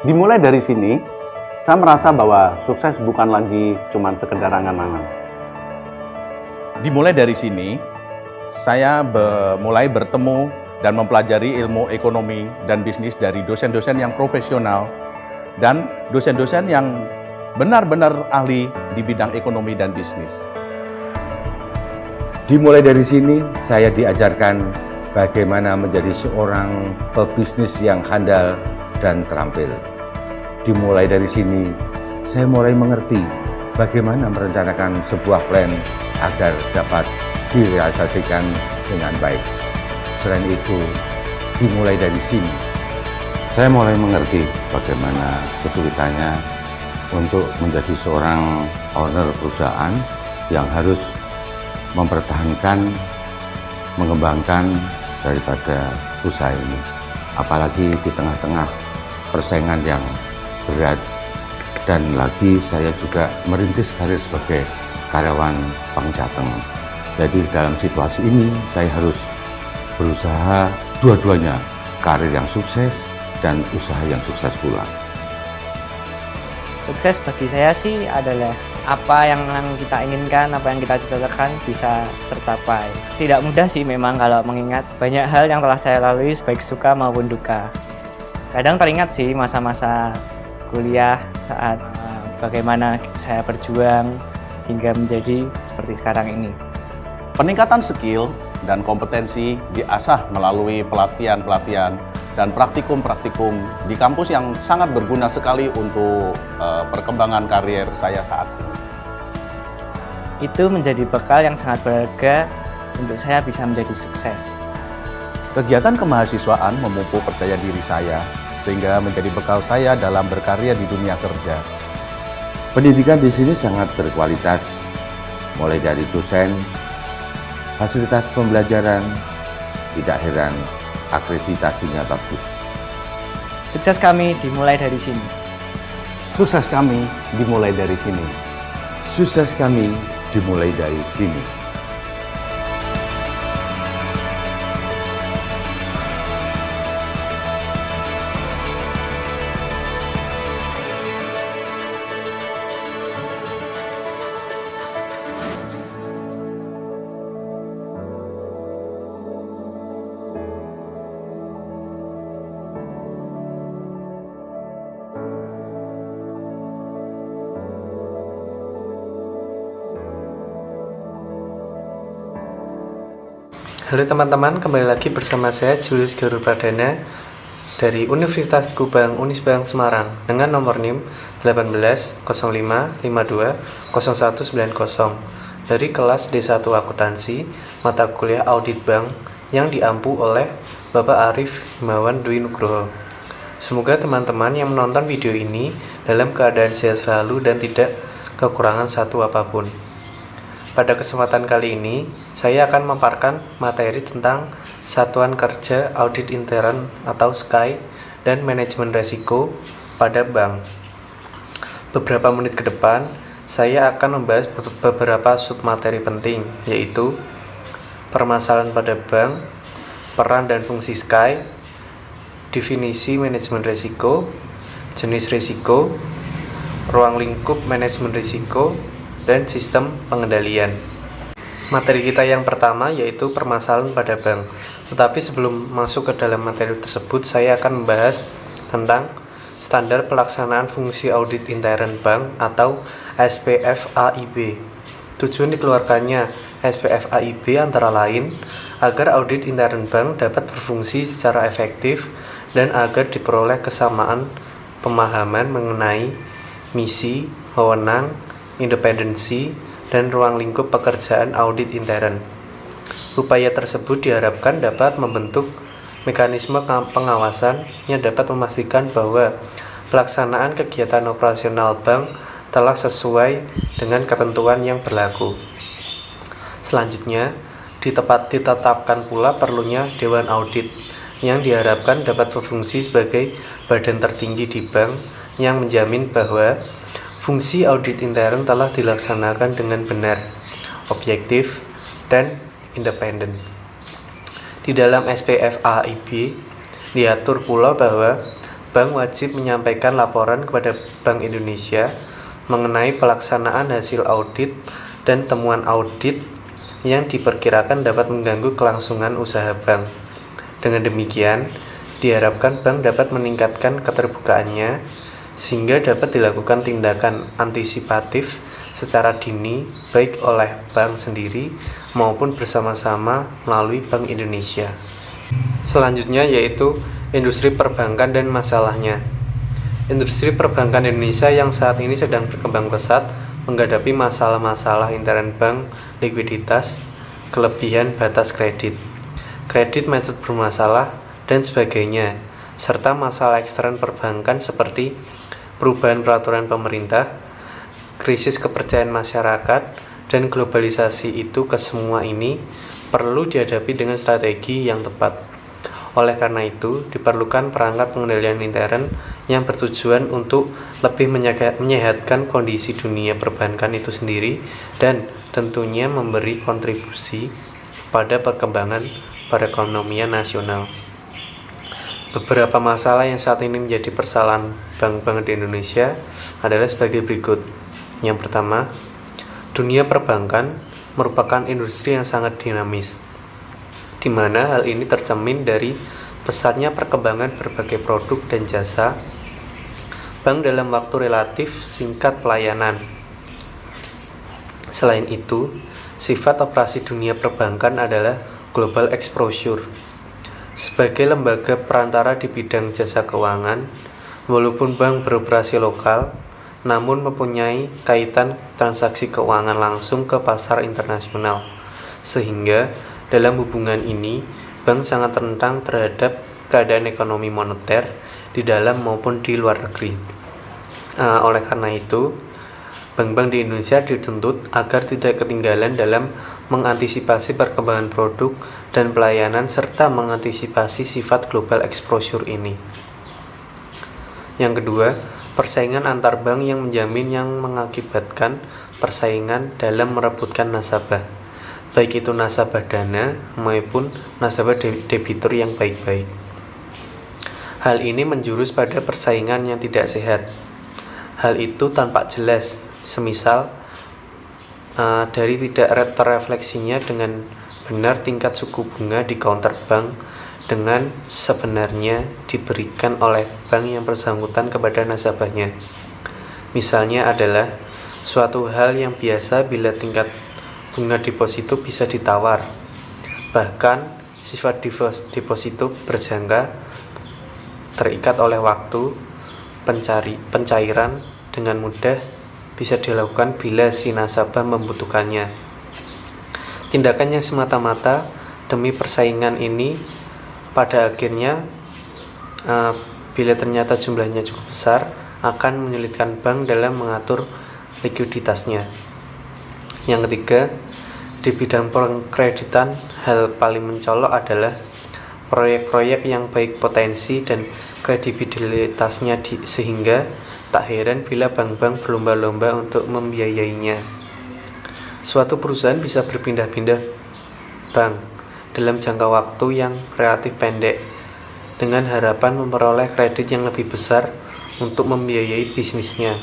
Dimulai dari sini, saya merasa bahwa sukses bukan lagi cuma sekedar angan-angan. Dimulai dari sini, saya mulai bertemu dan mempelajari ilmu ekonomi dan bisnis dari dosen-dosen yang profesional dan dosen-dosen yang benar-benar ahli di bidang ekonomi dan bisnis. Dimulai dari sini, saya diajarkan bagaimana menjadi seorang pebisnis yang handal dan terampil. Dimulai dari sini, saya mulai mengerti bagaimana merencanakan sebuah plan agar dapat direalisasikan dengan baik. Selain itu, dimulai dari sini, saya mulai mengerti bagaimana kesulitannya untuk menjadi seorang owner perusahaan yang harus mempertahankan, mengembangkan daripada usaha ini. Apalagi di tengah-tengah persaingan yang berat, dan lagi saya juga merintis karir sebagai karyawan Bank Jateng. Jadi dalam situasi ini saya harus berusaha dua-duanya, karir yang sukses dan usaha yang sukses pula. Sukses bagi saya sih adalah apa yang kita inginkan, apa yang kita cita-citakan bisa tercapai. Tidak mudah sih memang kalau mengingat banyak hal yang telah saya lalui baik suka maupun duka. Kadang teringat sih masa-masa kuliah saat bagaimana saya berjuang hingga menjadi seperti sekarang ini. Peningkatan skill dan kompetensi diasah melalui pelatihan-pelatihan dan praktikum-praktikum di kampus yang sangat berguna sekali untuk perkembangan karier saya saat ini. Itu menjadi bekal yang sangat berharga untuk saya bisa menjadi sukses. Kegiatan kemahasiswaan memupuk percaya diri saya sehingga menjadi bekal saya dalam berkarya di dunia kerja. Pendidikan di sini sangat berkualitas, mulai dari dosen, fasilitas pembelajaran, tidak heran akreditasinya bagus. Sukses kami dimulai dari sini. Sukses kami dimulai dari sini. Sukses kami dimulai dari sini. Halo teman-teman, kembali lagi bersama saya Julius Garur Pradana dari Universitas Kubang Unisbank Semarang dengan nomor NIM 1805520190 dari kelas D1 Akuntansi mata kuliah Audit Bank yang diampu oleh Bapak Arif Himawan Dwi Nugroho. Semoga teman-teman yang menonton video ini dalam keadaan sehat selalu dan tidak kekurangan satu apapun. Pada kesempatan kali ini, saya akan memaparkan materi tentang Satuan Kerja Audit Intern atau SKAI dan Manajemen Resiko pada bank. Beberapa menit ke depan, saya akan membahas beberapa submateri penting, yaitu permasalahan pada bank, peran dan fungsi SKAI, definisi manajemen risiko, jenis risiko, ruang lingkup manajemen risiko, dan sistem pengendalian. Materi kita yang pertama yaitu permasalahan pada bank. Tetapi sebelum masuk ke dalam materi tersebut, saya akan membahas tentang standar pelaksanaan fungsi audit intern bank atau SPF-AIB. Tujuan dikeluarkannya SPF-AIB antara lain agar audit intern bank dapat berfungsi secara efektif dan agar diperoleh kesamaan pemahaman mengenai misi, wewenang, independensi, dan ruang lingkup pekerjaan audit intern. Upaya tersebut diharapkan dapat membentuk mekanisme pengawasan yang dapat memastikan bahwa pelaksanaan kegiatan operasional bank telah sesuai dengan ketentuan yang berlaku. Selanjutnya, ditetapkan pula perlunya Dewan Audit yang diharapkan dapat berfungsi sebagai badan tertinggi di bank yang menjamin bahwa fungsi audit intern telah dilaksanakan dengan benar, objektif, dan independen. Di dalam SPF-AIB diatur pula bahwa bank wajib menyampaikan laporan kepada Bank Indonesia mengenai pelaksanaan hasil audit dan temuan audit yang diperkirakan dapat mengganggu kelangsungan usaha bank. Dengan demikian, diharapkan bank dapat meningkatkan keterbukaannya sehingga dapat dilakukan tindakan antisipatif secara dini baik oleh bank sendiri maupun bersama-sama melalui Bank Indonesia. Selanjutnya yaitu industri perbankan dan masalahnya. Industri perbankan Indonesia yang saat ini sedang berkembang pesat menghadapi masalah-masalah intern bank, likuiditas, kelebihan batas kredit macet bermasalah, dan sebagainya, serta masalah ekstern perbankan seperti perubahan peraturan pemerintah, krisis kepercayaan masyarakat, dan globalisasi. Itu kesemua ini perlu dihadapi dengan strategi yang tepat. Oleh karena itu, diperlukan perangkat pengendalian intern yang bertujuan untuk lebih menyehatkan kondisi dunia perbankan itu sendiri dan tentunya memberi kontribusi pada perkembangan perekonomian nasional. Beberapa masalah yang saat ini menjadi persoalan bank-bank di Indonesia adalah sebagai berikut. Yang pertama, dunia perbankan merupakan industri yang sangat dinamis, di mana hal ini tercermin dari pesatnya perkembangan berbagai produk dan jasa bank dalam waktu relatif singkat pelayanan. Selain itu, sifat operasi dunia perbankan adalah global exposure. Sebagai lembaga perantara di bidang jasa keuangan, walaupun bank beroperasi lokal, namun mempunyai kaitan transaksi keuangan langsung ke pasar internasional, sehingga dalam hubungan ini, bank sangat rentan terhadap keadaan ekonomi moneter di dalam maupun di luar negeri. Oleh karena itu, bank-bank di Indonesia dituntut agar tidak ketinggalan dalam mengantisipasi perkembangan produk dan pelayanan serta mengantisipasi sifat global exposure ini. Yang kedua, persaingan antar bank yang menjamin yang mengakibatkan persaingan dalam merebutkan nasabah, baik itu nasabah dana maupun nasabah debitur yang baik-baik. Hal ini menjurus pada persaingan yang tidak sehat. Hal itu tampak jelas, semisal dari tidak terrefleksinya dengan benar tingkat suku bunga di counter bank dengan sebenarnya diberikan oleh bank yang bersangkutan kepada nasabahnya. Misalnya adalah suatu hal yang biasa bila tingkat bunga deposito bisa ditawar, bahkan sifat deposito berjangka, terikat oleh waktu, pencairan dengan mudah bisa dilakukan bila si nasabah membutuhkannya. Tindakan yang semata-mata demi persaingan ini pada akhirnya bila ternyata jumlahnya cukup besar akan menyulitkan bank dalam mengatur likuiditasnya. Yang ketiga, di bidang pengkreditan, hal paling mencolok adalah proyek-proyek yang baik potensi dan kredibilitasnya sehingga tak heran bila bank-bank berlomba-lomba untuk membiayainya. Suatu perusahaan bisa berpindah-pindah bank dalam jangka waktu yang relatif pendek dengan harapan memperoleh kredit yang lebih besar untuk membiayai bisnisnya.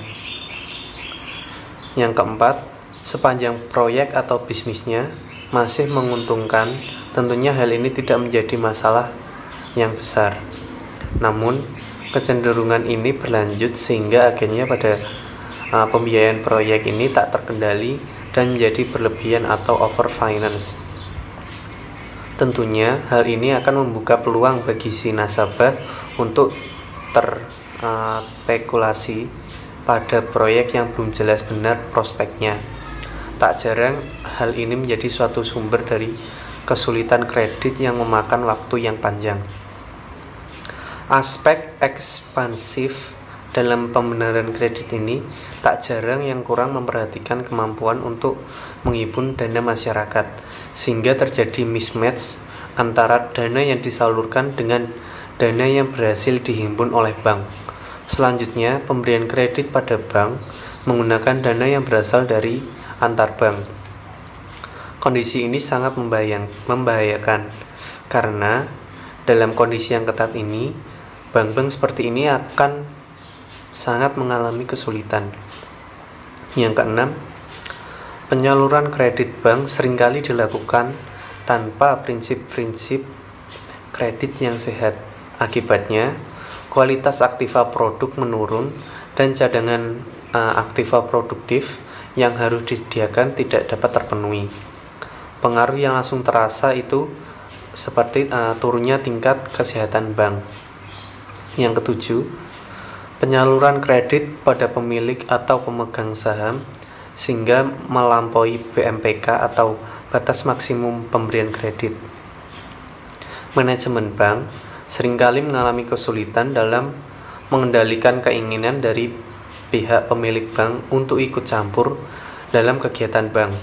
Yang keempat, sepanjang proyek atau bisnisnya masih menguntungkan, tentunya hal ini tidak menjadi masalah yang besar. Namun, kecenderungan ini berlanjut sehingga akhirnya pada pembiayaan proyek ini tak terkendali dan menjadi berlebihan atau over finance. Tentunya hal ini akan membuka peluang bagi si nasabah untuk terspekulasi pada proyek yang belum jelas benar prospeknya. Tak jarang hal ini menjadi suatu sumber dari kesulitan kredit yang memakan waktu yang panjang. Aspek ekspansif dalam pembenaran kredit ini tak jarang yang kurang memperhatikan kemampuan untuk menghimpun dana masyarakat, sehingga terjadi mismatch antara dana yang disalurkan dengan dana yang berhasil dihimpun oleh bank. Selanjutnya, pemberian kredit pada bank menggunakan dana yang berasal dari antar bank. Kondisi ini sangat membahayakan karena dalam kondisi yang ketat ini bank-bank seperti ini akan sangat mengalami kesulitan. Yang keenam, penyaluran kredit bank seringkali dilakukan tanpa prinsip-prinsip kredit yang sehat. Akibatnya, kualitas aktiva produk menurun dan cadangan aktiva produktif yang harus disediakan tidak dapat terpenuhi. Pengaruh yang langsung terasa itu seperti turunnya tingkat kesehatan bank. Yang ketujuh, penyaluran kredit pada pemilik atau pemegang saham sehingga melampaui BMPK atau batas maksimum pemberian kredit. Manajemen bank seringkali mengalami kesulitan dalam mengendalikan keinginan dari pihak pemilik bank untuk ikut campur dalam kegiatan bank.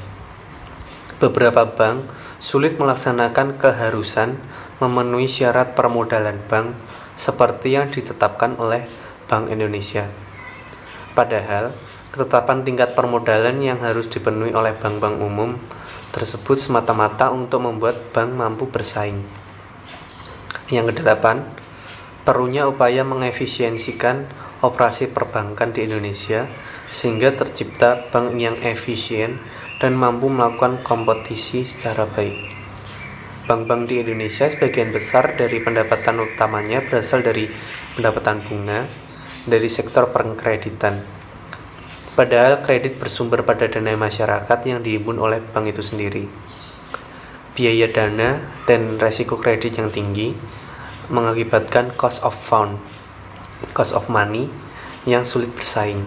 Beberapa bank sulit melaksanakan keharusan memenuhi syarat permodalan bank seperti yang ditetapkan oleh Bank Indonesia. Padahal, ketetapan tingkat permodalan yang harus dipenuhi oleh bank-bank umum tersebut semata-mata untuk membuat bank mampu bersaing. Yang kedelapan, perlunya upaya mengefisiensikan operasi perbankan di Indonesia sehingga tercipta bank yang efisien dan mampu melakukan kompetisi secara baik. Bank-bank di Indonesia sebagian besar dari pendapatan utamanya berasal dari pendapatan bunga dari sektor pengkreditan. Padahal kredit bersumber pada dana masyarakat yang dihimpun oleh bank itu sendiri. Biaya dana dan resiko kredit yang tinggi mengakibatkan cost of money yang sulit bersaing.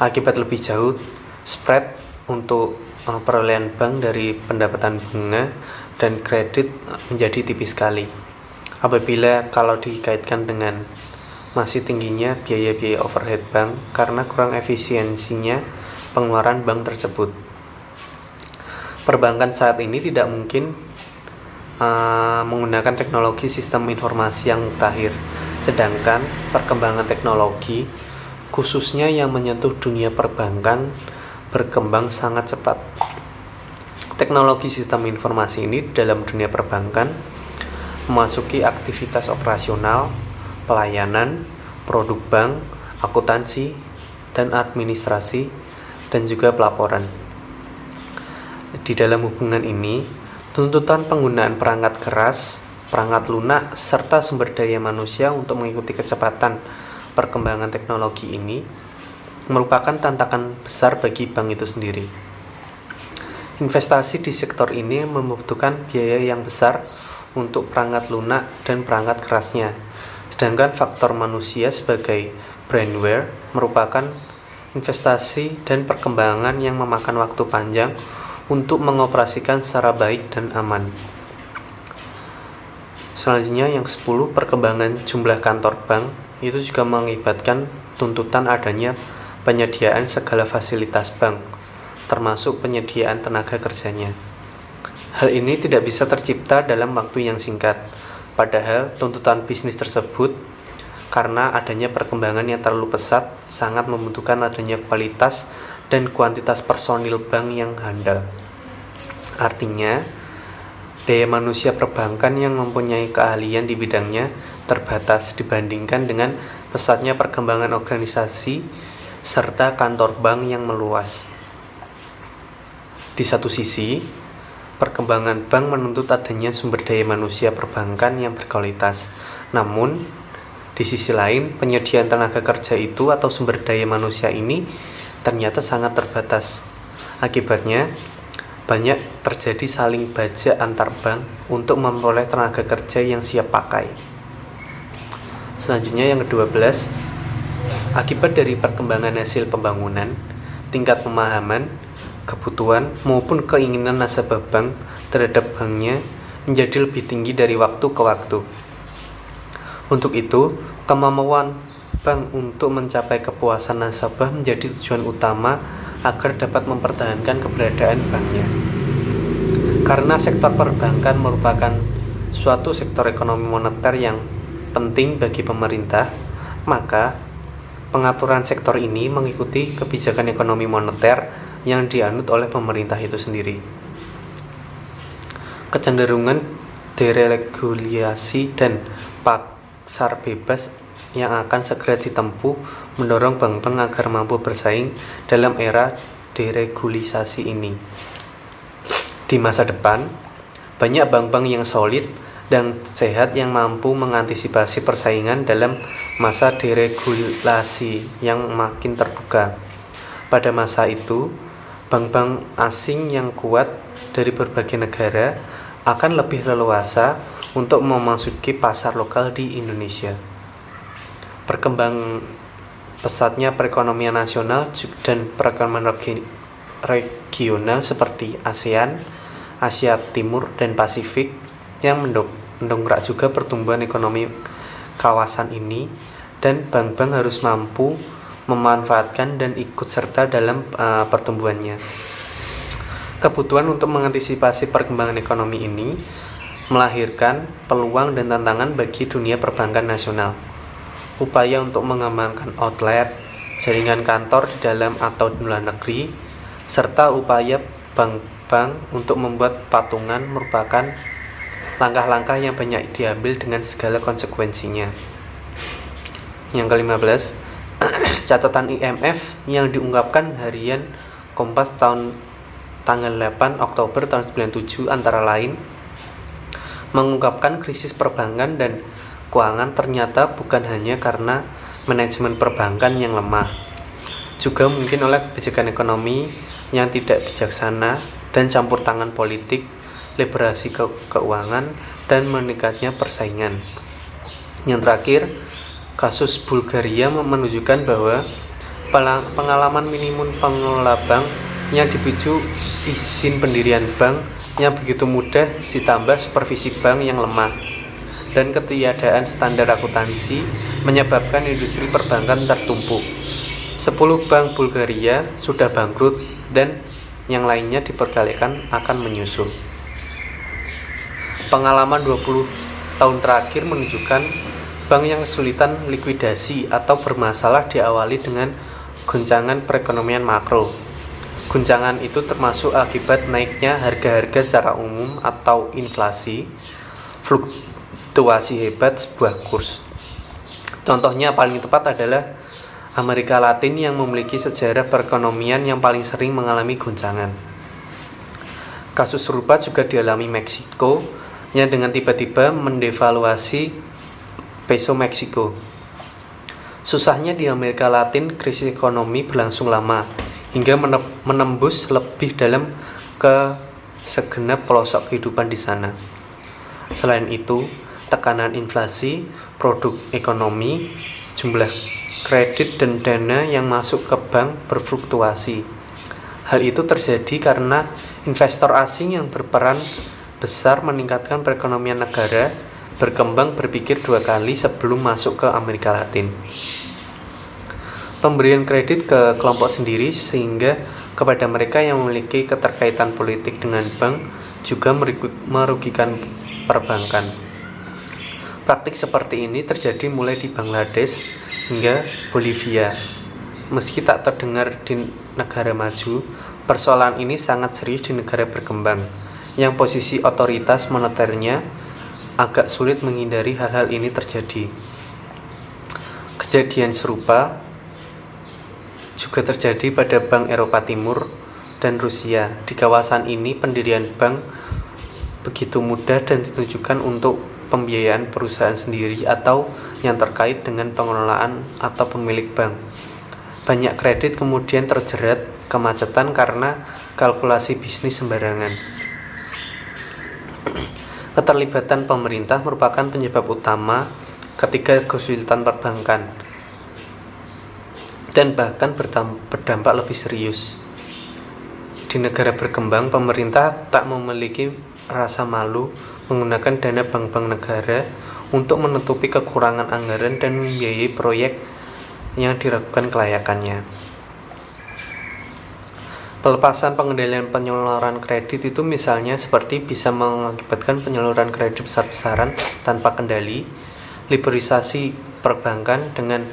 Akibat lebih jauh, spread untuk perolehan bank dari pendapatan bunga dan kredit menjadi tipis sekali apabila kalau dikaitkan dengan masih tingginya biaya-biaya overhead bank karena kurang efisiensinya pengeluaran bank tersebut. Perbankan saat ini tidak mungkin menggunakan teknologi sistem informasi yang mutakhir, sedangkan perkembangan teknologi khususnya yang menyentuh dunia perbankan berkembang sangat cepat. Teknologi sistem informasi ini dalam dunia perbankan memasuki aktivitas operasional, pelayanan, produk bank, akuntansi, dan administrasi, dan juga pelaporan. Di dalam hubungan ini, tuntutan penggunaan perangkat keras, perangkat lunak, serta sumber daya manusia untuk mengikuti kecepatan perkembangan teknologi ini merupakan tantangan besar bagi bank itu sendiri. Investasi di sektor ini membutuhkan biaya yang besar untuk perangkat lunak dan perangkat kerasnya, sedangkan faktor manusia sebagai brainware merupakan investasi dan perkembangan yang memakan waktu panjang untuk mengoperasikan secara baik dan aman. Selanjutnya yang 10, perkembangan jumlah kantor bank itu juga mengakibatkan tuntutan adanya penyediaan segala fasilitas bank, termasuk penyediaan tenaga kerjanya. Hal ini tidak bisa tercipta dalam waktu yang singkat, padahal tuntutan bisnis tersebut karena adanya perkembangan yang terlalu pesat sangat membutuhkan adanya kualitas dan kuantitas personil bank yang handal. Artinya, daya manusia perbankan yang mempunyai keahlian di bidangnya terbatas dibandingkan dengan pesatnya perkembangan organisasi serta kantor bank yang meluas. Di satu sisi, perkembangan bank menuntut adanya sumber daya manusia perbankan yang berkualitas. Namun, di sisi lain, penyediaan tenaga kerja itu atau sumber daya manusia ini ternyata sangat terbatas. Akibatnya, banyak terjadi saling bajak antar bank untuk memperoleh tenaga kerja yang siap pakai. Selanjutnya yang ke-12, akibat dari perkembangan hasil pembangunan, tingkat pemahaman, kebutuhan maupun keinginan nasabah bank terhadap banknya menjadi lebih tinggi dari waktu ke waktu. Untuk itu, kemampuan bank untuk mencapai kepuasan nasabah menjadi tujuan utama agar dapat mempertahankan keberadaan banknya. Karena sektor perbankan merupakan suatu sektor ekonomi moneter yang penting bagi pemerintah, maka pengaturan sektor ini mengikuti kebijakan ekonomi moneter yang dianut oleh pemerintah itu sendiri. Kecenderungan deregulasi dan pasar bebas yang akan segera ditempuh mendorong bank-bank agar mampu bersaing dalam era deregulasi ini. Di masa depan, banyak bank-bank yang solid dan sehat yang mampu mengantisipasi persaingan dalam masa deregulasi yang makin terbuka. Pada masa itu, bank-bank asing yang kuat dari berbagai negara akan lebih leluasa untuk memasuki pasar lokal di Indonesia. Perkembangan pesatnya perekonomian nasional dan perekonomian regional seperti ASEAN, Asia Timur, dan Pasifik yang mendongkrak juga pertumbuhan ekonomi kawasan ini, dan bank-bank harus mampu memanfaatkan dan ikut serta dalam pertumbuhannya. Kebutuhan untuk mengantisipasi perkembangan ekonomi ini melahirkan peluang dan tantangan bagi dunia perbankan nasional. Upaya untuk mengembangkan outlet, jaringan kantor di dalam atau di luar negeri, serta upaya bank-bank untuk membuat patungan merupakan langkah-langkah yang banyak diambil dengan segala konsekuensinya. Yang ke-15, catatan IMF yang diungkapkan harian Kompas tanggal 8 Oktober tahun 97 antara lain mengungkapkan krisis perbankan dan keuangan ternyata bukan hanya karena manajemen perbankan yang lemah, juga mungkin oleh kebijakan ekonomi yang tidak bijaksana dan campur tangan politik, liberasi keuangan, dan meningkatnya persaingan. Yang terakhir, kasus Bulgaria menunjukkan bahwa pengalaman minimum pengelola bank yang dipicu izin pendirian bank yang begitu mudah ditambah supervisi bank yang lemah dan ketiadaan standar akuntansi menyebabkan industri perbankan tertumpuk. 10 bank Bulgaria sudah bangkrut dan yang lainnya diperkirakan akan menyusul. Pengalaman 20 tahun terakhir menunjukkan bank yang kesulitan likuidasi atau bermasalah diawali dengan goncangan perekonomian makro. Guncangan itu termasuk akibat naiknya harga-harga secara umum atau inflasi, fluktuasi hebat sebuah kurs. Contohnya paling tepat adalah Amerika Latin yang memiliki sejarah perekonomian yang paling sering mengalami guncangan. Kasus serupa juga dialami Meksiko yang dengan tiba-tiba mendevaluasi peso Meksiko. Susahnya di Amerika Latin, krisis ekonomi berlangsung lama hingga menembus lebih dalam ke segenap pelosok kehidupan di sana. Selain itu, tekanan inflasi, produk ekonomi, jumlah kredit dan dana yang masuk ke bank berfluktuasi. Hal itu terjadi karena investor asing yang berperan besar meningkatkan perekonomian negara berkembang berpikir dua kali sebelum masuk ke Amerika Latin. Pemberian kredit ke kelompok sendiri sehingga kepada mereka yang memiliki keterkaitan politik dengan bank juga merugikan perbankan. Praktik seperti ini terjadi mulai di Bangladesh hingga Bolivia. Meski tak terdengar di negara maju, persoalan ini sangat serius di negara berkembang, yang posisi otoritas moneternya agak sulit menghindari hal-hal ini terjadi. Kejadian serupa juga terjadi pada Bank Eropa Timur dan Rusia. Di kawasan ini pendirian bank begitu mudah dan ditujukan untuk pembiayaan perusahaan sendiri atau yang terkait dengan pengelolaan atau pemilik bank. Banyak kredit kemudian terjerat kemacetan karena kalkulasi bisnis sembarangan. Keterlibatan pemerintah merupakan penyebab utama ketika kesulitan perbankan dan bahkan berdampak lebih serius. Di negara berkembang, pemerintah tak memiliki rasa malu menggunakan dana bank-bank negara untuk menutupi kekurangan anggaran dan membiayai proyek yang diragukan kelayakannya. Pelepasan pengendalian penyaluran kredit itu misalnya seperti bisa mengakibatkan penyaluran kredit besar-besaran tanpa kendali. Liberalisasi perbankan dengan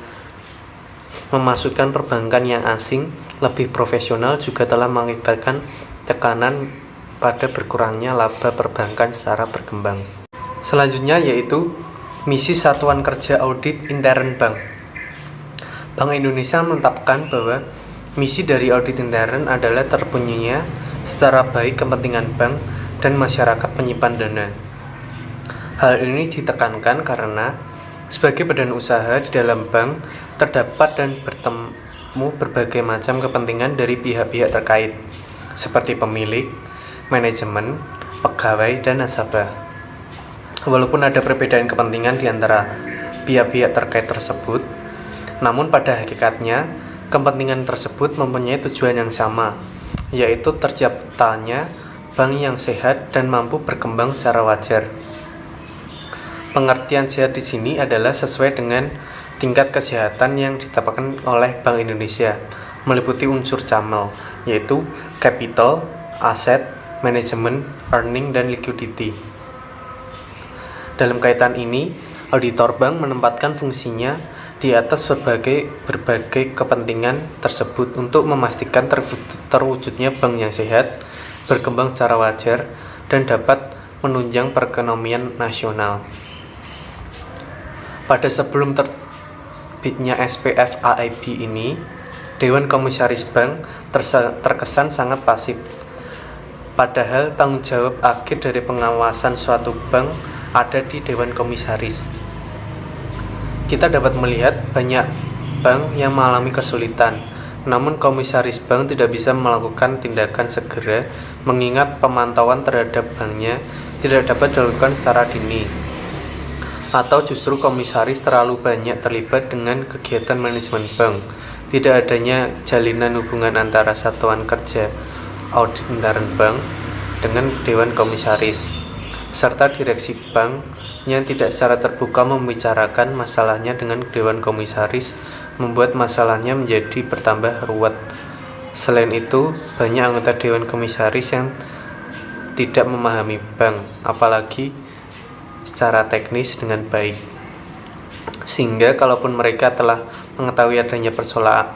memasukkan perbankan yang asing lebih profesional juga telah mengakibatkan tekanan pada berkurangnya laba perbankan secara berkembang. Selanjutnya yaitu Misi Satuan Kerja Audit Intern Bank. Bank Indonesia menetapkan bahwa misi dari audit intern adalah terpenuhinya secara baik kepentingan bank dan masyarakat penyimpan dana. Hal ini ditekankan karena sebagai badan usaha di dalam bank terdapat dan bertemu berbagai macam kepentingan dari pihak-pihak terkait, seperti pemilik, manajemen, pegawai, dan nasabah. Walaupun ada perbedaan kepentingan di antara pihak-pihak terkait tersebut, namun pada hakikatnya kepentingan tersebut mempunyai tujuan yang sama, yaitu terciptanya bank yang sehat dan mampu berkembang secara wajar. Pengertian sehat di sini adalah sesuai dengan tingkat kesehatan yang ditetapkan oleh Bank Indonesia, meliputi unsur CAMEL, yaitu capital, aset, manajemen, earning, dan liquidity. Dalam kaitan ini, auditor bank menempatkan fungsinya di atas berbagai kepentingan tersebut untuk memastikan terwujudnya bank yang sehat, berkembang secara wajar, dan dapat menunjang perekonomian nasional. Pada sebelum terbitnya SPF AIB ini, Dewan Komisaris Bank terkesan sangat pasif. Padahal tanggung jawab akhir dari pengawasan suatu bank ada di Dewan Komisaris. Kita dapat melihat banyak bank yang mengalami kesulitan, namun Komisaris Bank tidak bisa melakukan tindakan segera mengingat pemantauan terhadap banknya tidak dapat dilakukan secara dini. Atau justru komisaris terlalu banyak terlibat dengan kegiatan manajemen bank, tidak adanya jalinan hubungan antara satuan kerja audit intern bank dengan Dewan Komisaris, serta direksi bank yang tidak secara terbuka membicarakan masalahnya dengan Dewan Komisaris membuat masalahnya menjadi bertambah ruwet. Selain itu, banyak anggota Dewan Komisaris yang tidak memahami bank, apalagi secara teknis dengan baik. Sehingga kalaupun mereka telah mengetahui adanya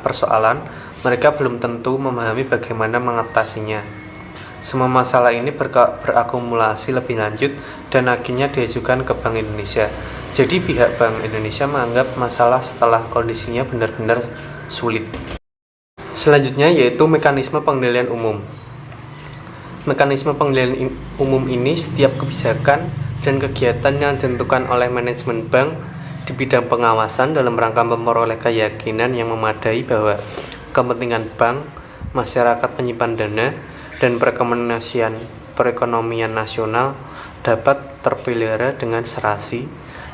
persoalan, mereka belum tentu memahami bagaimana mengatasinya. Semua masalah ini berakumulasi lebih lanjut dan akhirnya diajukan ke Bank Indonesia. Jadi pihak Bank Indonesia menganggap masalah setelah kondisinya benar-benar sulit. Selanjutnya yaitu mekanisme pengendalian umum. Mekanisme pengendalian umum ini setiap kebijakan dan kegiatan yang ditentukan oleh manajemen bank di bidang pengawasan dalam rangka memperoleh keyakinan yang memadai bahwa kepentingan bank, masyarakat penyimpan dana, dan perekonomian nasional dapat terpelihara dengan serasi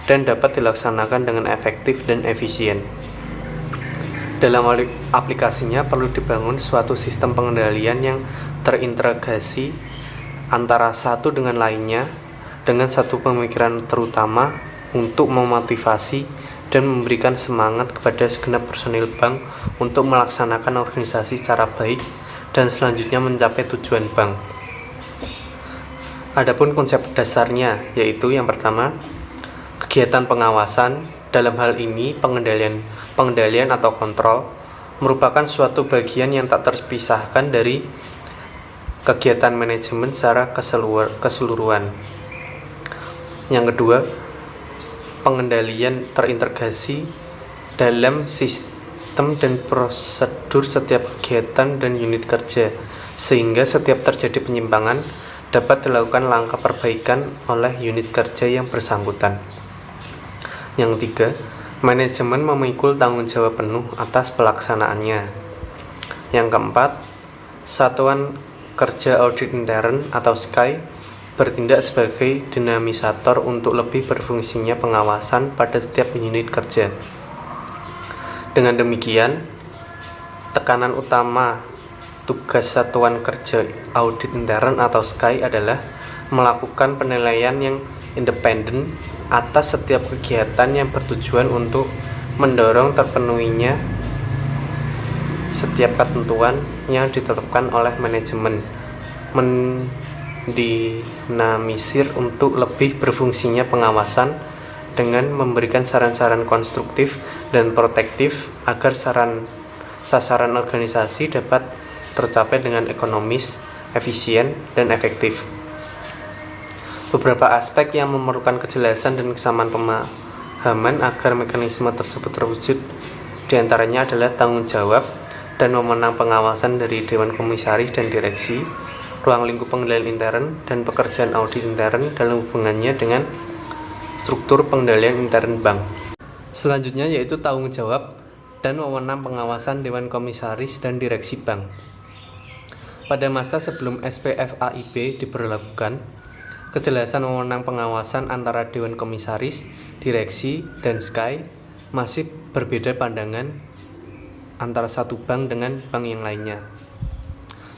dan dapat dilaksanakan dengan efektif dan efisien. Dalam aplikasinya perlu dibangun suatu sistem pengendalian yang terintegrasi antara satu dengan lainnya dengan satu pemikiran terutama untuk memotivasi dan memberikan semangat kepada segenap personil bank untuk melaksanakan organisasi secara baik dan selanjutnya mencapai tujuan bank. Adapun konsep dasarnya yaitu yang pertama, kegiatan pengawasan. Dalam hal ini pengendalian atau kontrol merupakan suatu bagian yang tak terpisahkan dari kegiatan manajemen secara keseluruhan. Yang kedua, pengendalian terintegrasi dalam sistem dan prosedur setiap kegiatan dan unit kerja, sehingga setiap terjadi penyimpangan dapat dilakukan langkah perbaikan oleh unit kerja yang bersangkutan. Yang ketiga, manajemen memikul tanggung jawab penuh atas pelaksanaannya. Yang keempat, Satuan Kerja Audit Intern atau SKAI bertindak sebagai dinamisator untuk lebih berfungsinya pengawasan pada setiap unit kerja. Dengan demikian, tekanan utama tugas Satuan Kerja Audit Intern atau SKAI adalah melakukan penilaian yang independen atas setiap kegiatan yang bertujuan untuk mendorong terpenuhinya setiap ketentuan yang ditetapkan oleh manajemen, mendinamisir untuk lebih berfungsinya pengawasan dengan memberikan saran-saran konstruktif dan protektif agar sasaran organisasi dapat tercapai dengan ekonomis, efisien, dan efektif. beberapa aspek yang memerlukan kejelasan dan kesamaan pemahaman agar mekanisme tersebut terwujud. Di antaranya adalah tanggung jawab dan wewenang pengawasan dari Dewan Komisaris dan Direksi, ruang lingkup pengendalian intern, dan pekerjaan audit intern dalam hubungannya dengan struktur pengendalian intern bank. Selanjutnya yaitu tanggung jawab dan wewenang pengawasan Dewan Komisaris dan Direksi bank. Pada masa sebelum SPFAIB diberlakukan, kejelasan wewenang pengawasan antara Dewan Komisaris, Direksi, dan SKY masih berbeda pandangan antara satu bank dengan bank yang lainnya.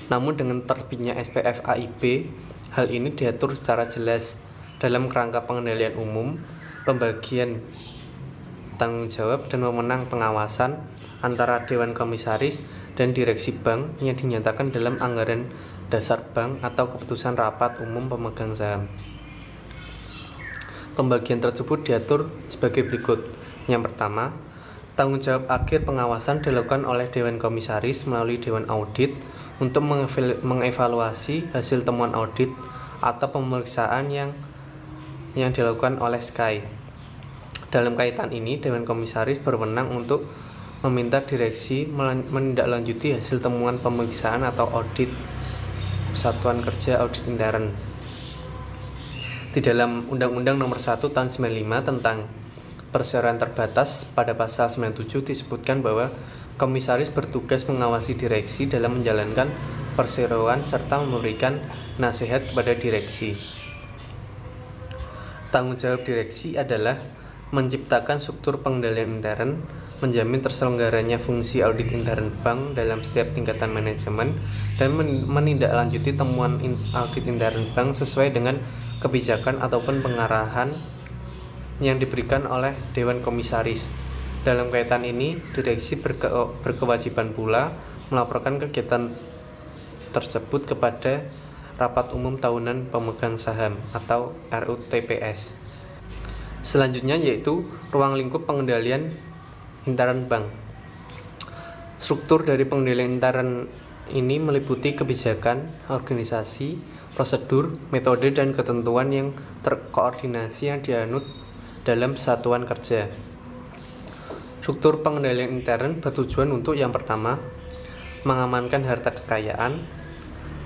Namun dengan terbitnya SPFAIB, hal ini diatur secara jelas dalam kerangka pengendalian umum, pembagian tanggung jawab dan wewenang pengawasan antara Dewan Komisaris dan Direksi bank yang dinyatakan dalam anggaran dasar bank atau keputusan rapat umum pemegang saham. Pembagian tersebut diatur sebagai berikut. Yang pertama, tanggung jawab akhir pengawasan dilakukan oleh Dewan Komisaris melalui Dewan Audit untuk mengevaluasi hasil temuan audit atau pemeriksaan yang dilakukan oleh SKY. Dalam kaitan ini, Dewan Komisaris berwenang untuk meminta direksi menindaklanjuti hasil temuan pemeriksaan atau audit Satuan Kerja Audit Intern. Di dalam Undang-Undang Nomor 1 Tahun 95 tentang Perseroan Terbatas, pada pasal 97 disebutkan bahwa komisaris bertugas mengawasi direksi dalam menjalankan perseroan serta memberikan nasihat kepada direksi. Tanggung jawab direksi adalah menciptakan struktur pengendalian intern, menjamin terselenggaranya fungsi audit intern bank dalam setiap tingkatan manajemen, dan menindaklanjuti temuan audit intern bank sesuai dengan kebijakan ataupun pengarahan yang diberikan oleh Dewan Komisaris. Dalam kaitan ini, direksi berkewajiban pula melaporkan kegiatan tersebut kepada Rapat Umum Tahunan Pemegang Saham atau RUTPS. Selanjutnya yaitu ruang lingkup pengendalian intern bank. Struktur dari pengendalian intern ini meliputi kebijakan, organisasi, prosedur, metode, dan ketentuan yang terkoordinasi yang dianut dalam satuan kerja. Struktur pengendalian intern bertujuan untuk yang pertama, mengamankan harta kekayaan,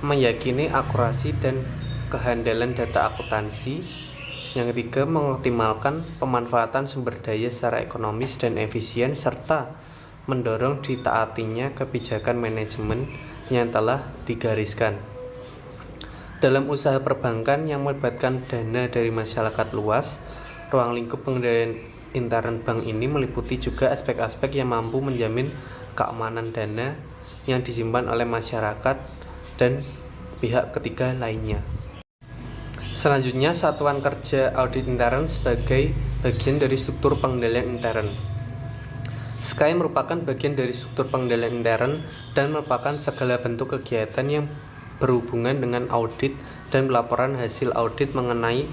meyakini akurasi dan kehandalan data akuntansi. Yang ketiga, mengoptimalkan pemanfaatan sumber daya secara ekonomis dan efisien, serta mendorong ditaatinya kebijakan manajemen yang telah digariskan. Dalam usaha perbankan yang melibatkan dana dari masyarakat luas, ruang lingkup pengendalian intern bank ini meliputi juga aspek-aspek yang mampu menjamin keamanan dana yang disimpan oleh masyarakat dan pihak ketiga lainnya. Selanjutnya, Satuan Kerja Audit Intern sebagai bagian dari struktur pengendalian intern. SKY merupakan bagian dari struktur pengendalian intern dan merupakan segala bentuk kegiatan yang berhubungan dengan audit dan pelaporan hasil audit mengenai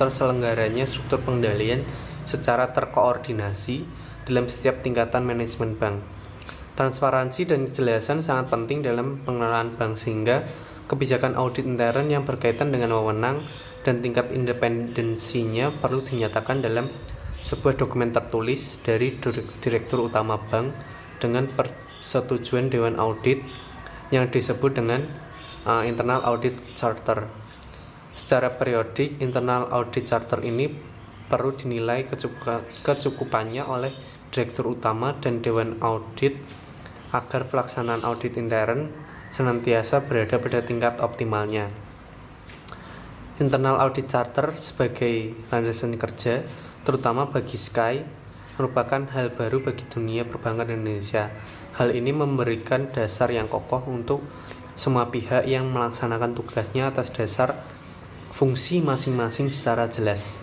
terselenggaranya struktur pengendalian secara terkoordinasi dalam setiap tingkatan manajemen bank. Transparansi dan kejelasan sangat penting dalam pengelolaan bank, sehingga kebijakan audit intern yang berkaitan dengan wewenang dan tingkat independensinya perlu dinyatakan dalam sebuah dokumen tertulis dari Direktur Utama Bank dengan persetujuan Dewan Audit yang disebut dengan Internal Audit Charter. Secara periodik, Internal Audit Charter ini perlu dinilai kecukupannya oleh Direktur Utama dan Dewan Audit agar pelaksanaan audit intern senantiasa berada pada tingkat optimalnya. Internal Audit Charter sebagai landasan kerja, terutama bagi SKY, merupakan hal baru bagi dunia perbankan Indonesia. Hal ini memberikan dasar yang kokoh untuk semua pihak yang melaksanakan tugasnya atas dasar fungsi masing-masing secara jelas.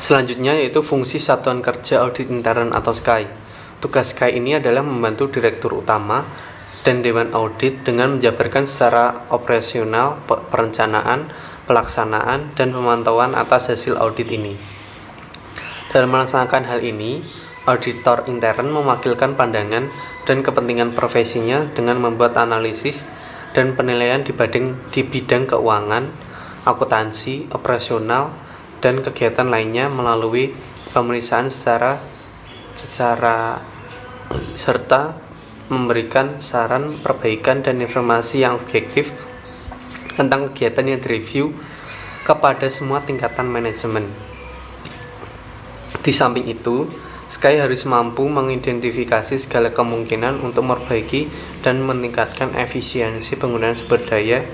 Selanjutnya yaitu fungsi Satuan Kerja Audit Intern atau SKY. Tugas SKY ini adalah membantu Direktur Utama dan Dewan Audit dengan menjabarkan secara operasional perencanaan, pelaksanaan, dan pemantauan atas hasil audit ini. Dalam melaksanakan hal ini, auditor intern mewakilkan pandangan dan kepentingan profesinya dengan membuat analisis dan penilaian di bidang keuangan, akuntansi, operasional, dan kegiatan lainnya melalui pemeriksaan secara serta memberikan saran, perbaikan, dan informasi yang objektif tentang kegiatan yang direview kepada semua tingkatan manajemen. Di samping itu, Sky harus mampu mengidentifikasi segala kemungkinan untuk memperbaiki dan meningkatkan efisiensi penggunaan sumber daya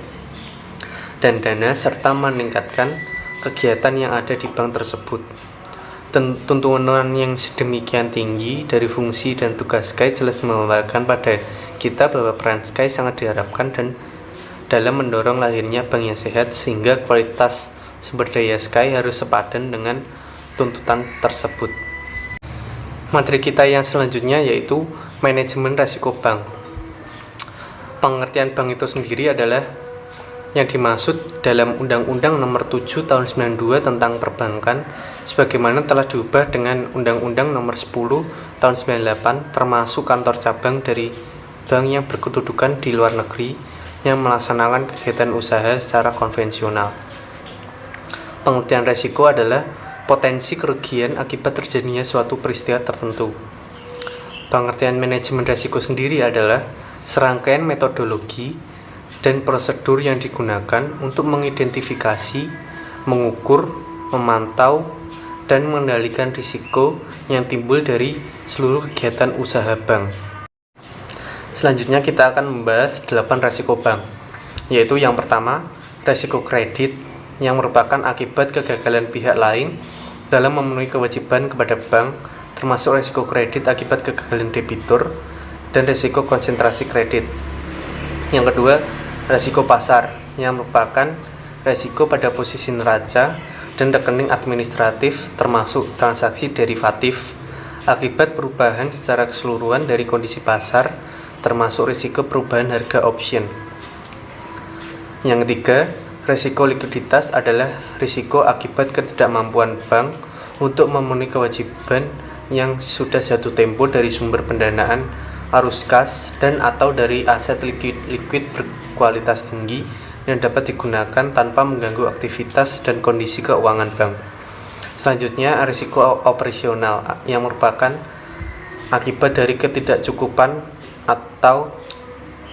dan dana serta meningkatkan kegiatan yang ada di bank tersebut. Tuntunan yang sedemikian tinggi dari fungsi dan tugas Sky jelas menggambarkan pada kita bahwa peran Sky sangat diharapkan dan dalam mendorong lahirnya bank yang sehat, sehingga kualitas sumber daya Sky harus sepadan dengan tuntutan tersebut. Materi kita yang selanjutnya yaitu manajemen risiko bank. Pengertian bank itu sendiri adalah yang dimaksud dalam Undang-Undang Nomor 7 Tahun 92 tentang Perbankan, sebagaimana telah diubah dengan Undang-Undang Nomor 10 Tahun 98, termasuk kantor cabang dari bank yang berkedudukan di luar negeri yang melaksanakan kegiatan usaha secara konvensional. Pengertian risiko adalah potensi kerugian akibat terjadinya suatu peristiwa tertentu. Pengertian manajemen risiko sendiri adalah serangkaian metodologi dan prosedur yang digunakan untuk mengidentifikasi, mengukur, memantau, dan mengendalikan risiko yang timbul dari seluruh kegiatan usaha bank. Selanjutnya kita akan membahas 8 risiko bank, yaitu yang pertama, risiko kredit, yang merupakan akibat kegagalan pihak lain dalam memenuhi kewajiban kepada bank, termasuk risiko kredit akibat kegagalan debitur dan risiko konsentrasi kredit. Yang kedua, risiko pasar, yang merupakan risiko pada posisi neraca dan rekening administratif, termasuk transaksi derivatif akibat perubahan secara keseluruhan dari kondisi pasar, termasuk risiko perubahan harga option. Yang ketiga, risiko likuiditas adalah risiko akibat ketidakmampuan bank untuk memenuhi kewajiban yang sudah jatuh tempo dari sumber pendanaan arus kas dan atau dari aset likuid berkualitas tinggi yang dapat digunakan tanpa mengganggu aktivitas dan kondisi keuangan bank. Selanjutnya, risiko operasional, yang merupakan akibat dari ketidakcukupan atau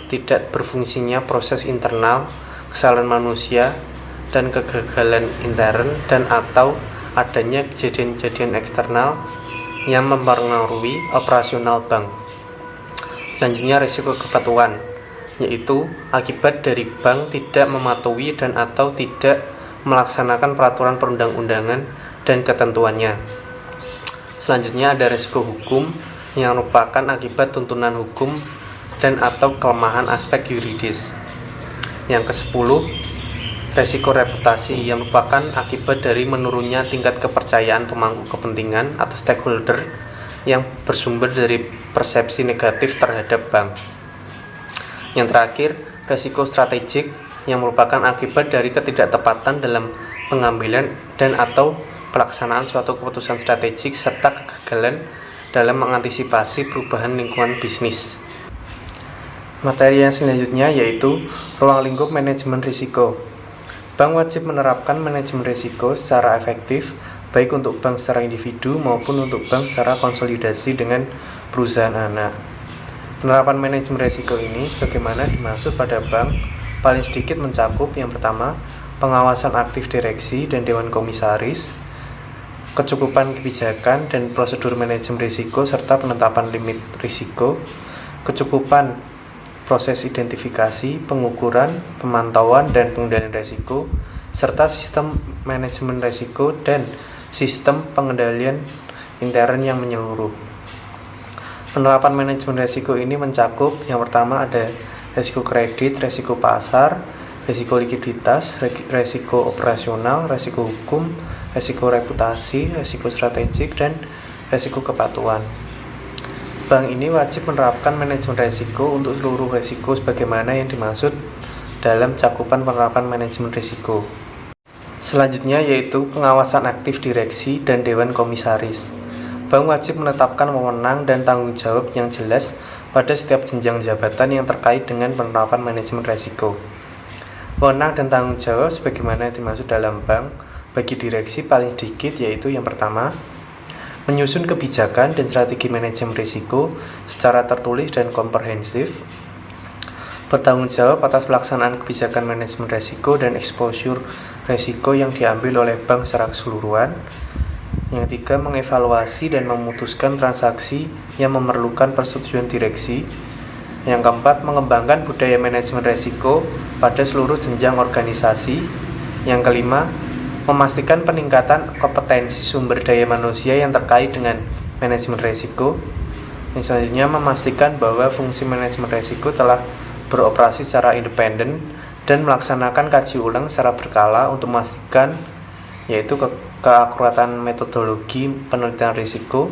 tidak berfungsinya proses internal, kesalahan manusia, dan kegagalan intern dan atau adanya kejadian-kejadian eksternal yang mempengaruhi operasional bank. Selanjutnya, risiko kepatuhan, yaitu akibat dari bank tidak mematuhi dan atau tidak melaksanakan peraturan perundang-undangan dan ketentuannya. Selanjutnya ada risiko hukum, yang merupakan akibat tuntunan hukum dan atau kelemahan aspek yuridis. Yang ke-10, risiko reputasi, yang merupakan akibat dari menurunnya tingkat kepercayaan pemangku kepentingan atau stakeholder yang bersumber dari persepsi negatif terhadap bank. Yang terakhir, risiko strategik, yang merupakan akibat dari ketidaktepatan dalam pengambilan dan atau pelaksanaan suatu keputusan strategik serta kegagalan dalam mengantisipasi perubahan lingkungan bisnis. Materi yang selanjutnya yaitu ruang lingkup manajemen risiko. Bank wajib menerapkan manajemen risiko secara efektif, baik untuk bank secara individu maupun untuk bank secara konsolidasi dengan perusahaan anak. Penerapan manajemen risiko ini sebagaimana dimaksud pada bank paling sedikit mencakup yang pertama, pengawasan aktif direksi dan dewan komisaris, kecukupan kebijakan dan prosedur manajemen risiko serta penetapan limit risiko, kecukupan proses identifikasi, pengukuran, pemantauan dan pengendalian risiko, serta sistem manajemen risiko dan sistem pengendalian intern yang menyeluruh. Penerapan manajemen risiko ini mencakup yang pertama ada risiko kredit, risiko pasar, risiko likuiditas, risiko operasional, risiko hukum, risiko reputasi, risiko strategik, dan risiko kepatuhan. Bank ini wajib menerapkan manajemen risiko untuk seluruh risiko sebagaimana yang dimaksud dalam cakupan penerapan manajemen risiko. Selanjutnya yaitu pengawasan aktif direksi dan dewan komisaris. Bank wajib menetapkan wewenang dan tanggung jawab yang jelas pada setiap jenjang jabatan yang terkait dengan penerapan manajemen risiko. Wewenang dan tanggung jawab sebagaimana dimaksud dalam bank bagi direksi paling sedikit, yaitu yang pertama, menyusun kebijakan dan strategi manajemen risiko secara tertulis dan komprehensif, bertanggung jawab atas pelaksanaan kebijakan manajemen risiko dan exposure risiko yang diambil oleh bank secara keseluruhan. Yang ketiga, mengevaluasi dan memutuskan transaksi yang memerlukan persetujuan direksi. Yang keempat, mengembangkan budaya manajemen risiko pada seluruh jenjang organisasi. Yang kelima, memastikan peningkatan kompetensi sumber daya manusia yang terkait dengan manajemen risiko. Yang selanjutnya, memastikan bahwa fungsi manajemen risiko telah beroperasi secara independen dan melaksanakan kaji ulang secara berkala untuk memastikan yaitu keakuratan metodologi penelitian risiko,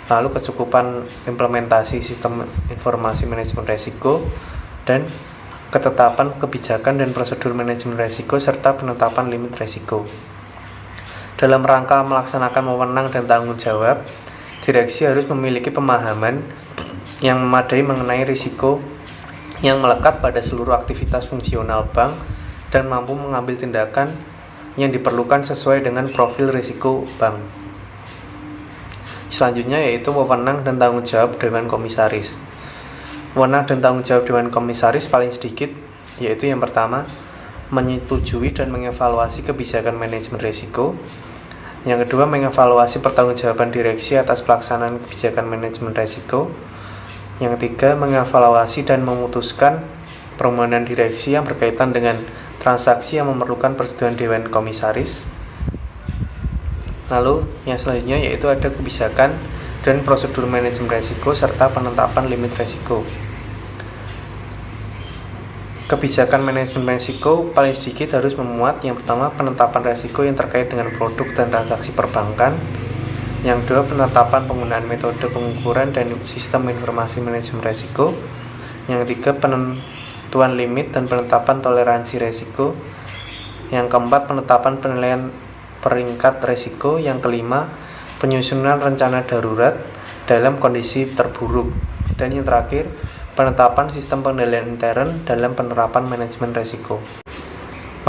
lalu kecukupan implementasi sistem informasi manajemen risiko, dan ketetapan kebijakan dan prosedur manajemen risiko serta penetapan limit risiko. Dalam rangka melaksanakan wewenang dan tanggung jawab, direksi harus memiliki pemahaman yang memadai mengenai risiko yang melekat pada seluruh aktivitas fungsional bank dan mampu mengambil tindakan yang diperlukan sesuai dengan profil risiko bank. Selanjutnya yaitu wewenang dan tanggung jawab Dewan Komisaris. Wewenang dan tanggung jawab Dewan Komisaris paling sedikit yaitu yang pertama, menyetujui dan mengevaluasi kebijakan manajemen risiko. Yang kedua, mengevaluasi pertanggungjawaban direksi atas pelaksanaan kebijakan manajemen risiko. Yang ketiga, mengevaluasi dan memutuskan permohonan direksi yang berkaitan dengan transaksi yang memerlukan persetujuan Dewan Komisaris. Lalu yang selanjutnya yaitu ada kebijakan dan prosedur manajemen risiko serta penetapan limit risiko. Kebijakan manajemen risiko paling sedikit harus memuat yang pertama, penetapan risiko yang terkait dengan produk dan transaksi perbankan. Yang kedua, penetapan penggunaan metode pengukuran dan sistem informasi manajemen risiko. Yang ketiga, penentuan limit dan penetapan toleransi risiko. Yang keempat, penetapan penilaian peringkat risiko. Yang kelima, penyusunan rencana darurat dalam kondisi terburuk. Dan yang terakhir, penetapan sistem pengendalian intern dalam penerapan manajemen risiko.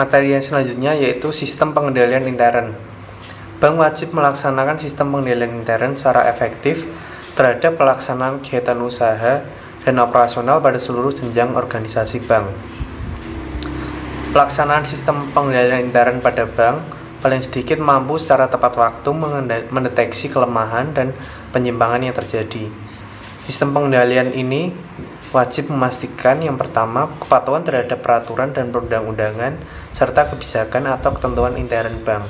Materi yang selanjutnya yaitu sistem pengendalian intern. Bank wajib melaksanakan sistem pengendalian intern secara efektif terhadap pelaksanaan kegiatan usaha dan operasional pada seluruh jenjang organisasi bank. Pelaksanaan sistem pengendalian intern pada bank paling sedikit mampu secara tepat waktu mendeteksi kelemahan dan penyimpangan yang terjadi. Sistem pengendalian ini wajib memastikan yang pertama, kepatuhan terhadap peraturan dan perundang-undangan serta kebijakan atau ketentuan intern bank.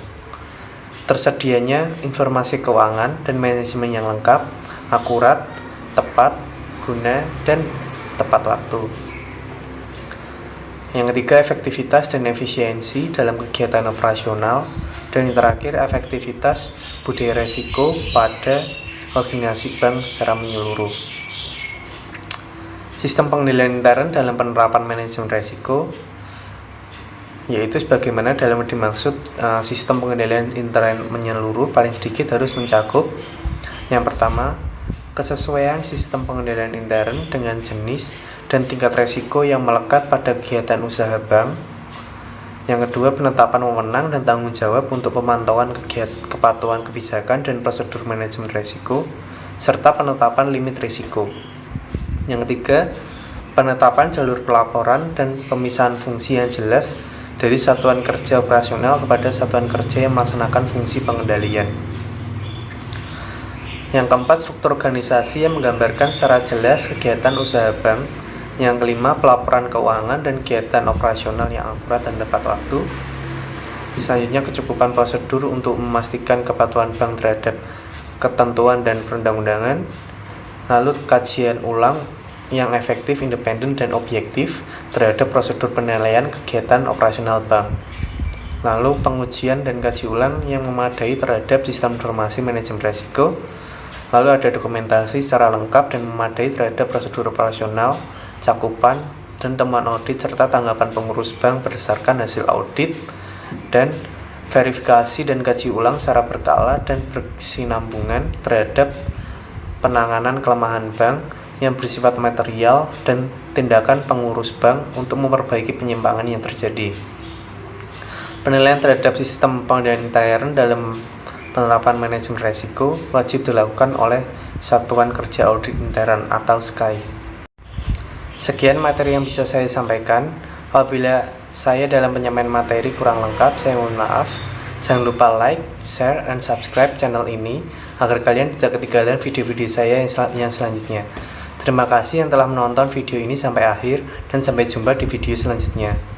Tersedianya informasi keuangan dan manajemen yang lengkap, akurat, tepat, guna, dan tepat waktu. Yang ketiga, efektivitas dan efisiensi dalam kegiatan operasional. Dan yang terakhir, efektivitas budaya risiko pada koordinasi bank secara menyeluruh. Sistem pengendalian intern dalam penerapan manajemen risiko yaitu sebagaimana dalam dimaksud sistem pengendalian intern menyeluruh paling sedikit harus mencakup yang pertama, kesesuaian sistem pengendalian intern dengan jenis dan tingkat risiko yang melekat pada kegiatan usaha bank. Yang kedua, penetapan wewenang dan tanggung jawab untuk pemantauan kepatuhan kebijakan dan prosedur manajemen risiko serta penetapan limit risiko. Yang ketiga, penetapan jalur pelaporan dan pemisahan fungsi yang jelas dari satuan kerja operasional kepada satuan kerja yang melaksanakan fungsi pengendalian. Yang keempat, struktur organisasi yang menggambarkan secara jelas kegiatan usaha bank. Yang kelima, pelaporan keuangan dan kegiatan operasional yang akurat dan tepat waktu. Selanjutnya, kecukupan prosedur untuk memastikan kepatuhan bank terhadap ketentuan dan perundang-undangan. Lalu, kajian ulang yang efektif, independen, dan objektif terhadap prosedur penilaian kegiatan operasional bank. Lalu pengujian dan kaji ulang yang memadai terhadap sistem informasi manajemen risiko. Lalu ada dokumentasi secara lengkap dan memadai terhadap prosedur operasional, cakupan, dan temuan audit serta tanggapan pengurus bank berdasarkan hasil audit, dan verifikasi dan kaji ulang secara berkala dan berkesinambungan terhadap penanganan kelemahan bank yang bersifat material dan tindakan pengurus bank untuk memperbaiki penyimpangan yang terjadi. Penilaian terhadap sistem pengendalian intern dalam penerapan manajemen risiko wajib dilakukan oleh Satuan Kerja Audit Intern atau SKAI. Sekian materi yang bisa saya sampaikan. Apabila saya dalam penyampaian materi kurang lengkap, saya mohon maaf. Jangan lupa like, share, dan subscribe channel ini agar kalian tidak ketinggalan video-video saya yang selanjutnya. Terima kasih yang telah menonton video ini sampai akhir dan sampai jumpa di video selanjutnya.